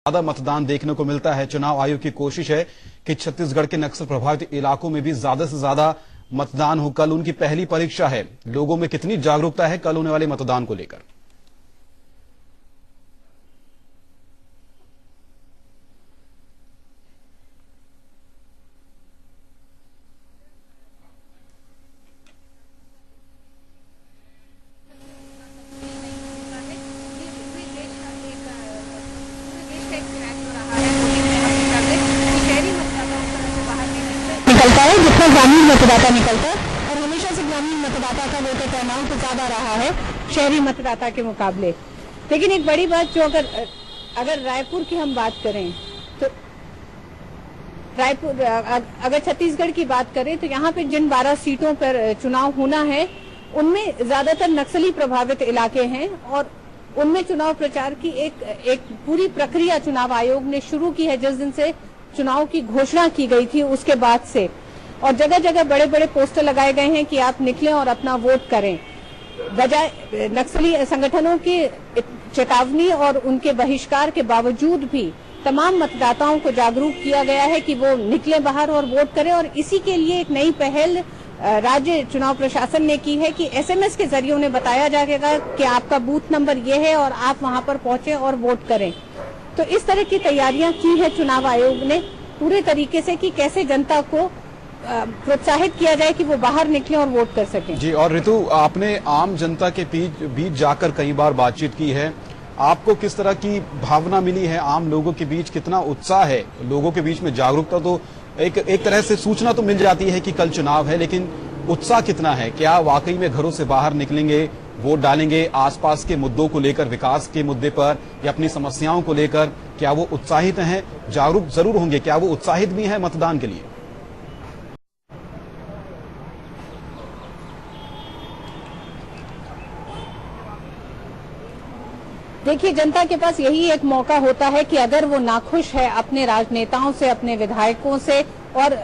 ज्यादा मतदान देखने को मिलता है। चुनाव आयोग की कोशिश है कि छत्तीसगढ़ के नक्सल प्रभावित इलाकों में भी ज्यादा से ज्यादा मतदान हो। कल उनकी पहली परीक्षा है। लोगों में कितनी जागरूकता है कल होने वाले मतदान को लेकर। निकलता है जितना ग्रामीण मतदाता निकलता है और हमेशा से ग्रामीण मतदाता का वोटर टर्नआउट तो ज्यादा रहा है शहरी मतदाता के मुकाबले। लेकिन एक बड़ी बात जो अगर रायपुर की हम बात करें तो रायपुर अगर छत्तीसगढ़ की बात करें तो यहाँ पे जिन 12 सीटों पर चुनाव होना है उनमें ज्यादातर नक्सली प्रभावित इलाके हैं और उनमें चुनाव प्रचार की एक पूरी प्रक्रिया चुनाव आयोग ने शुरू की है। जिस दिन से चुनाव की घोषणा की गई थी उसके बाद से और जगह जगह बड़े बड़े पोस्टर लगाए गए हैं कि आप निकलें और अपना वोट करें। बजाय नक्सली संगठनों की चेतावनी और उनके बहिष्कार के बावजूद भी तमाम मतदाताओं को जागरूक किया गया है कि वो निकलें बाहर और वोट करें। और इसी के लिए एक नई पहल राज्य चुनाव प्रशासन ने की है कि एसएमएस के जरिए उन्हें बताया जाएगा कि आपका बूथ नंबर ये है और आप वहां पर पहुंचे और वोट करें। तो इस तरह की तैयारियां की है चुनाव आयोग ने पूरे तरीके से कि कैसे जनता को प्रोत्साहित किया जाए कि वो बाहर निकलें और वोट कर सकें। जी, और ऋतु, आपने आम जनता के बीच जाकर कई बार बातचीत की है। आपको किस तरह की भावना मिली है? आम लोगों के बीच कितना उत्साह है? लोगों के बीच में जागरूकता तो एक तरह से सूचना तो मिल जाती है कि कल चुनाव है, लेकिन उत्साह कितना है? क्या वाकई में घरों से बाहर निकलेंगे, वोट डालेंगे? आसपास के मुद्दों को लेकर, विकास के मुद्दे पर या अपनी समस्याओं को लेकर क्या वो उत्साहित हैं? जागरूक जरूर होंगे, क्या वो उत्साहित भी हैं मतदान के लिए? देखिए, जनता के पास यही एक मौका होता है कि अगर वो नाखुश है अपने राजनेताओं से, अपने विधायकों से और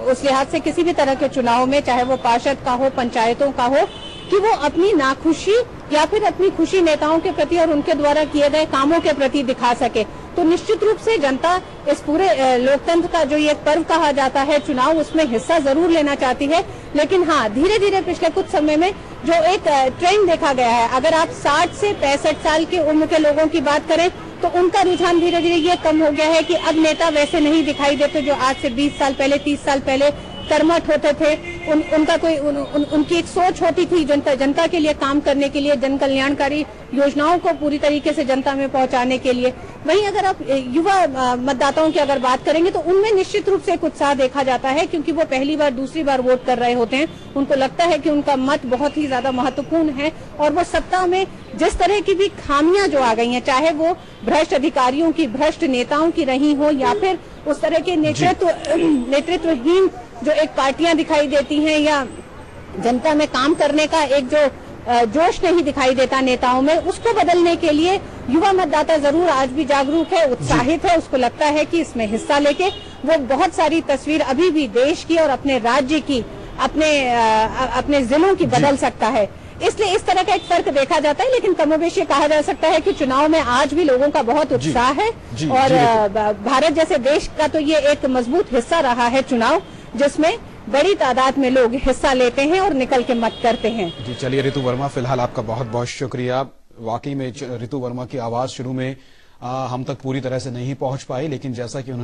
उस लिहाज से किसी भी तरह के चुनाव में, चाहे वो पार्षद का हो, पंचायतों का हो, कि वो अपनी नाखुशी या फिर अपनी खुशी नेताओं के प्रति और उनके द्वारा किए गए कामों के प्रति दिखा सके। तो निश्चित रूप से जनता इस पूरे लोकतंत्र का जो ये पर्व कहा जाता है चुनाव, उसमें हिस्सा जरूर लेना चाहती है। लेकिन हाँ, धीरे धीरे पिछले कुछ समय में जो एक ट्रेंड देखा गया है, अगर आप 60 से 65 साल की उम्र के लोगों की बात करें तो उनका रुझान धीरे धीरे ये कम हो गया है कि अब नेता वैसे नहीं दिखाई देते जो आज से 20 साल पहले, 30 साल पहले कर्मठ होते थे। उनका कोई उनकी एक सोच होती थी जनता के लिए काम करने के लिए, जन कल्याणकारी योजनाओं को पूरी तरीके से जनता में पहुंचाने के लिए। वहीं अगर आप युवा मतदाताओं की अगर बात करेंगे तो उनमें निश्चित रूप से एक उत्साह देखा जाता है, क्योंकि वो पहली बार, दूसरी बार वोट कर रहे होते हैं। उनको लगता है कि उनका मत बहुत ही ज्यादा महत्वपूर्ण है और वो सत्ता में जिस तरह की भी खामियां जो आ गई हैं, चाहे वो भ्रष्ट अधिकारियों की, भ्रष्ट नेताओं की रही हो या फिर उस तरह के नेतृत्वहीन जो एक पार्टियां दिखाई देती हैं या जनता में काम करने का एक जो जोश नहीं दिखाई देता नेताओं में, उसको बदलने के लिए युवा मतदाता जरूर आज भी जागरूक है, उत्साहित है। उसको लगता है कि इसमें हिस्सा लेके वो बहुत सारी तस्वीर अभी भी देश की और अपने राज्य की, अपने जिलों की बदल सकता है। इसलिए इस तरह का एक फर्क देखा जाता है। लेकिन कमोबेश ये कहा जा सकता है कि चुनाव में आज भी लोगों का बहुत उत्साह है और भारत जैसे देश का तो ये एक मजबूत हिस्सा रहा है चुनाव, जिसमें बड़ी तादाद में लोग हिस्सा लेते हैं और निकल के मत करते हैं। जी, चलिए ऋतु वर्मा, फिलहाल आपका बहुत बहुत शुक्रिया। वाकई में ऋतु वर्मा की आवाज शुरू में हम तक पूरी तरह से नहीं पहुंच पाई, लेकिन जैसा कि उन्होंने